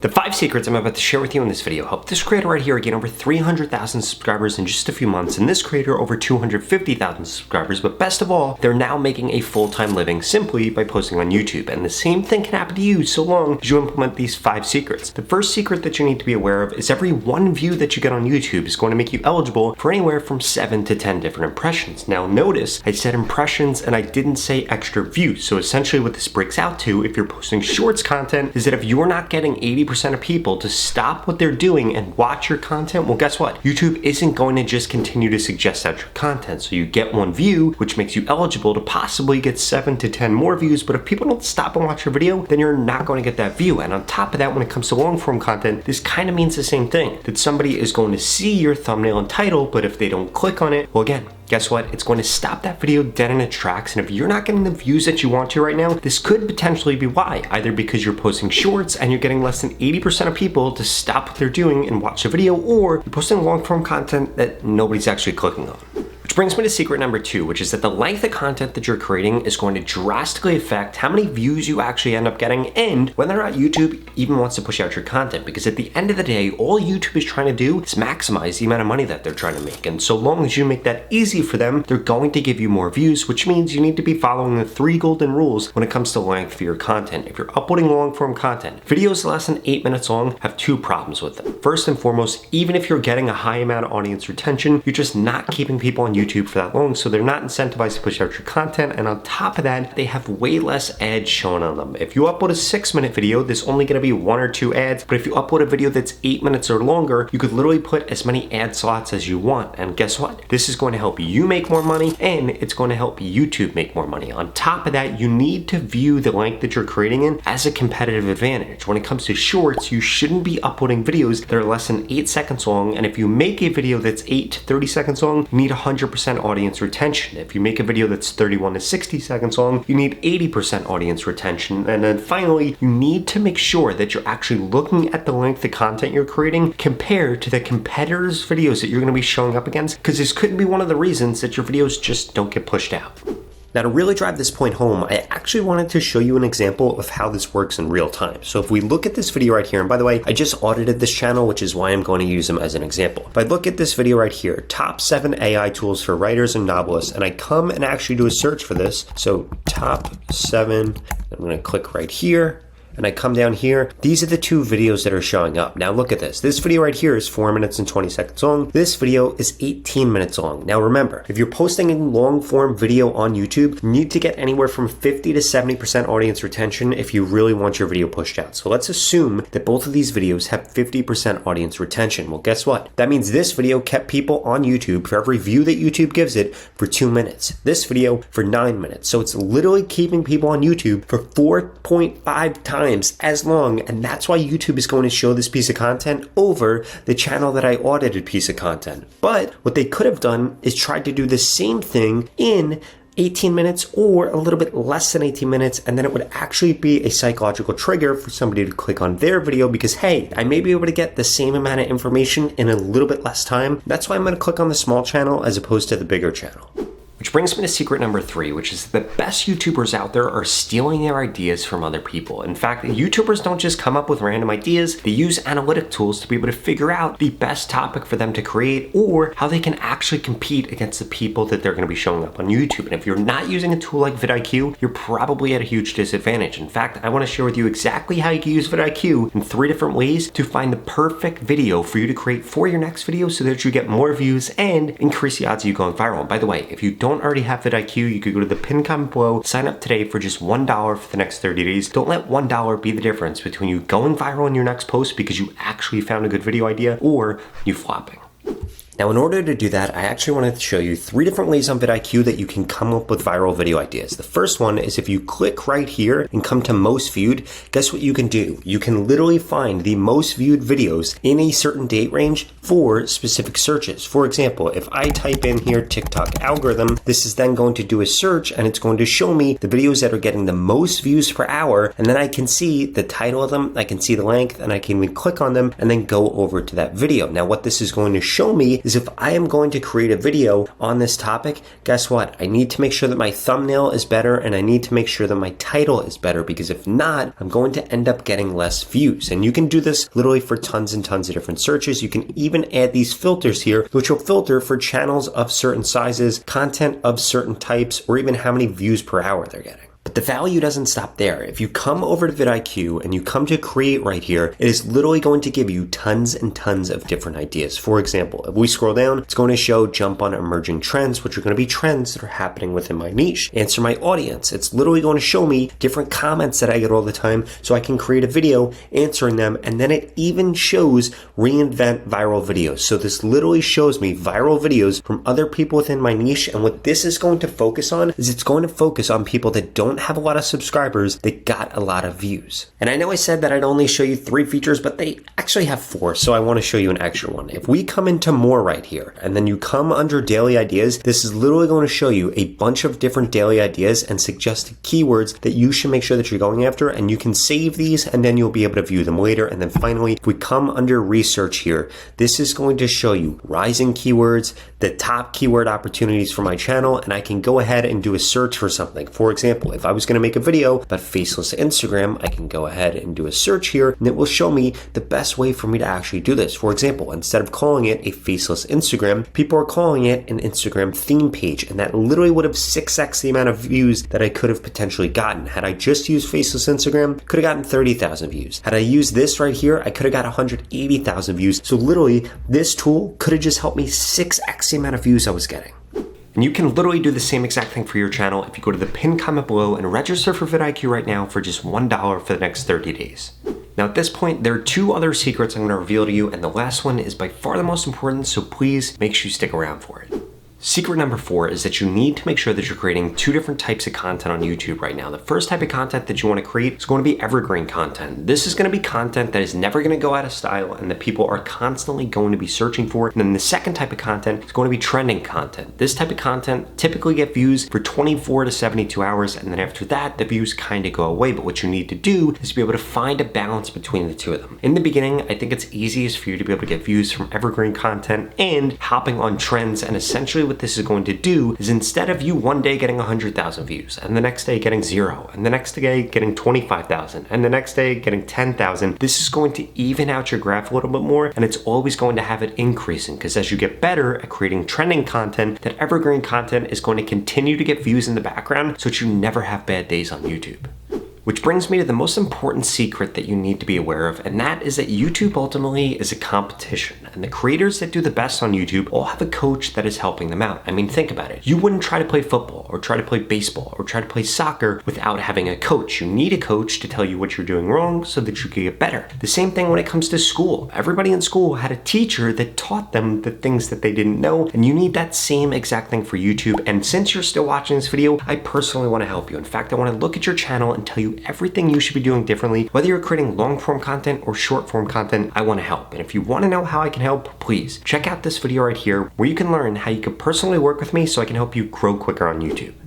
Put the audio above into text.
The 5 secrets I'm about to share with you in this video helped this creator right here gain over 300,000 subscribers in just a few months, and this creator over 250,000 subscribers, but best of all, they're now making a full-time living simply by posting on YouTube. And the same thing can happen to you so long as you implement these 5 secrets. The first secret that you need to be aware of is every 1 view that you get on YouTube is going to make you eligible for anywhere from 7 to 10 different impressions. Now notice, I said impressions and I didn't say extra views. So essentially what this breaks out to, if you're posting shorts content, is that if you're not getting 80% of people to stop what they're doing and watch your content, well guess what? YouTube isn't going to just continue to suggest out your content. So you get 1 view, which makes you eligible to possibly get 7 to 10 more views, but if people don't stop and watch your video, then you're not going to get that view. And on top of that, when it comes to long form content, this kind of means the same thing, that somebody is going to see your thumbnail and title, but if they don't click on it, well again, guess what? It's going to stop that video dead in its tracks. And if you're not getting the views that you want to right now, this could potentially be why. Either because you're posting shorts and you're getting less than 80% of people to stop what they're doing and watch the video, or you're posting long form content that nobody's actually clicking on. Which brings me to secret number 2, which is that the length of content that you're creating is going to drastically affect how many views you actually end up getting and whether or not YouTube even wants to push out your content. Because at the end of the day, all YouTube is trying to do is maximize the amount of money that they're trying to make. And so long as you make that easy for them, they're going to give you more views, which means you need to be following the 3 golden rules when it comes to length for your content. If you're uploading long form content, videos less than 8 minutes long have 2 problems with them. First and foremost, even if you're getting a high amount of audience retention, you're just not keeping people on YouTube for that long, so they're not incentivized to push out your content. And on top of that, they have way less ads shown on them. If you upload a 6-minute video, there's only going to be 1 or 2 ads, but if you upload a video that's 8 minutes or longer, you could literally put as many ad slots as you want. And guess what? This is going to help you make more money, and it's going to help YouTube make more money. On top of that, you need to view the length that you're creating in as a competitive advantage. When it comes to shorts, you shouldn't be uploading videos that are less than 8 seconds long, and if you make a video that's 8 to 30 seconds long, you need 100% audience retention. If you make a video that's 31 to 60 seconds long, you need 80% audience retention. And then finally, you need to make sure that you're actually looking at the length of content you're creating compared to the competitors' videos that you're going to be showing up against, because this could be one of the reasons that your videos just don't get pushed out. Now, to really drive this point home, I actually wanted to show you an example of how this works in real time. So if we look at this video right here, and by the way, I just audited this channel, which is why I'm going to use them as an example. If I look at this video right here, top 7 AI tools for writers and novelists, and I come and actually do a search for this. So top 7, I'm going to click right here. And I come down here, these are the 2 videos that are showing up. Now look at this. This video right here is 4 minutes and 20 seconds long. This video is 18 minutes long. Now remember, if you're posting a long form video on YouTube, you need to get anywhere from 50 to 70% audience retention if you really want your video pushed out. So let's assume that both of these videos have 50% audience retention. Well, guess what? That means this video kept people on YouTube for every view that YouTube gives it for 2 minutes. This video for 9 minutes. So it's literally keeping people on YouTube for 4.5 times as long, and that's why YouTube is going to show this piece of content over the channel that I audited piece of content. But what they could have done is tried to do the same thing in 18 minutes or a little bit less than 18 minutes, and then it would actually be a psychological trigger for somebody to click on their video because, hey, I may be able to get the same amount of information in a little bit less time. That's why I'm going to click on the small channel as opposed to the bigger channel. Which brings me to secret number 3, which is the best YouTubers out there are stealing their ideas from other people. In fact, YouTubers don't just come up with random ideas, they use analytic tools to be able to figure out the best topic for them to create or how they can actually compete against the people that they're going to be showing up on YouTube. And if you're not using a tool like vidIQ, you're probably at a huge disadvantage. In fact, I want to share with you exactly how you can use vidIQ in 3 different ways to find the perfect video for you to create for your next video so that you get more views and increase the odds of you going viral. And by the way, if you don't already have vidIQ, you could go to the pinned comment below, sign up today for just $1 for the next 30 days. Don't let $1 be the difference between you going viral in your next post because you actually found a good video idea or you flopping. Now, in order to do that, I actually wanted to show you 3 different ways on vidIQ that you can come up with viral video ideas. The first one is if you click right here and come to most viewed, guess what you can do? You can literally find the most viewed videos in a certain date range for specific searches. For example, if I type in here TikTok algorithm, this is then going to do a search and it's going to show me the videos that are getting the most views per hour, and then I can see the title of them, I can see the length, and I can even click on them and then go over to that video. Now, what this is going to show me is if I am going to create a video on this topic, guess what? I need to make sure that my thumbnail is better and I need to make sure that my title is better, because if not, I'm going to end up getting less views. And you can do this literally for tons and tons of different searches. You can even add these filters here, which will filter for channels of certain sizes, content of certain types, or even how many views per hour they're getting. But the value doesn't stop there. If you come over to vidIQ and you come to create right here, it is literally going to give you tons and tons of different ideas. For example, if we scroll down, it's going to show jump on emerging trends, which are going to be trends that are happening within my niche. Answer my audience. It's literally going to show me different comments that I get all the time so I can create a video answering them. And then it even shows reinvent viral videos. So this literally shows me viral videos from other people within my niche. And what this is going to focus on is it's going to focus on people that don't have a lot of subscribers that got a lot of views. And I know I said that I'd only show you 3 features, but they actually have 4, so I want to show you an extra one. If we come into more right here, and then you come under daily ideas, this is literally going to show you a bunch of different daily ideas and suggested keywords that you should make sure that you're going after, and you can save these and then you'll be able to view them later. And then finally, if we come under research here, this is going to show you rising keywords, the top keyword opportunities for my channel, and I can go ahead and do a search for something. For example, if I was going to make a video about faceless Instagram, I can go ahead and do a search here and it will show me the best way for me to actually do this. For example, instead of calling it a faceless Instagram, people are calling it an Instagram theme page, and that literally would have 6x the amount of views that I could have potentially gotten. Had I just used faceless Instagram, could have gotten 30,000 views. Had I used this right here, I could have got 180,000 views. So literally, this tool could have just helped me 6x the amount of views I was getting. And you can literally do the same exact thing for your channel if you go to the pinned comment below and register for vidIQ right now for just $1 for the next 30 days. Now at this point, there are 2 other secrets I'm going to reveal to you, and the last one is by far the most important, so please make sure you stick around for it. Secret number 4 is that you need to make sure that you're creating 2 different types of content on YouTube right now. The first type of content that you want to create is going to be evergreen content. This is going to be content that is never going to go out of style and that people are constantly going to be searching for. And then the second type of content is going to be trending content. This type of content typically get views for 24 to 72 hours, and then after that, the views kind of go away. But what you need to do is be able to find a balance between the 2 of them. In the beginning, I think it's easiest for you to be able to get views from evergreen content and hopping on trends, and essentially what this is going to do is instead of you one day getting 100,000 views and the next day getting 0 and the next day getting 25,000 and the next day getting 10,000, this is going to even out your graph a little bit more, and it's always going to have it increasing, because as you get better at creating trending content, that evergreen content is going to continue to get views in the background so that you never have bad days on YouTube. Which brings me to the most important secret that you need to be aware of, and that is that YouTube ultimately is a competition, and the creators that do the best on YouTube all have a coach that is helping them out. I mean, think about it. You wouldn't try to play football or try to play baseball or try to play soccer without having a coach. You need a coach to tell you what you're doing wrong so that you can get better. The same thing when it comes to school. Everybody in school had a teacher that taught them the things that they didn't know, and you need that same exact thing for YouTube. And since you're still watching this video, I personally want to help you. In fact, I want to look at your channel and tell you everything you should be doing differently. Whether you're creating long form content or short form content, I want to help. And if you want to know how I can help, please check out this video right here where you can learn how you can personally work with me so I can help you grow quicker on YouTube.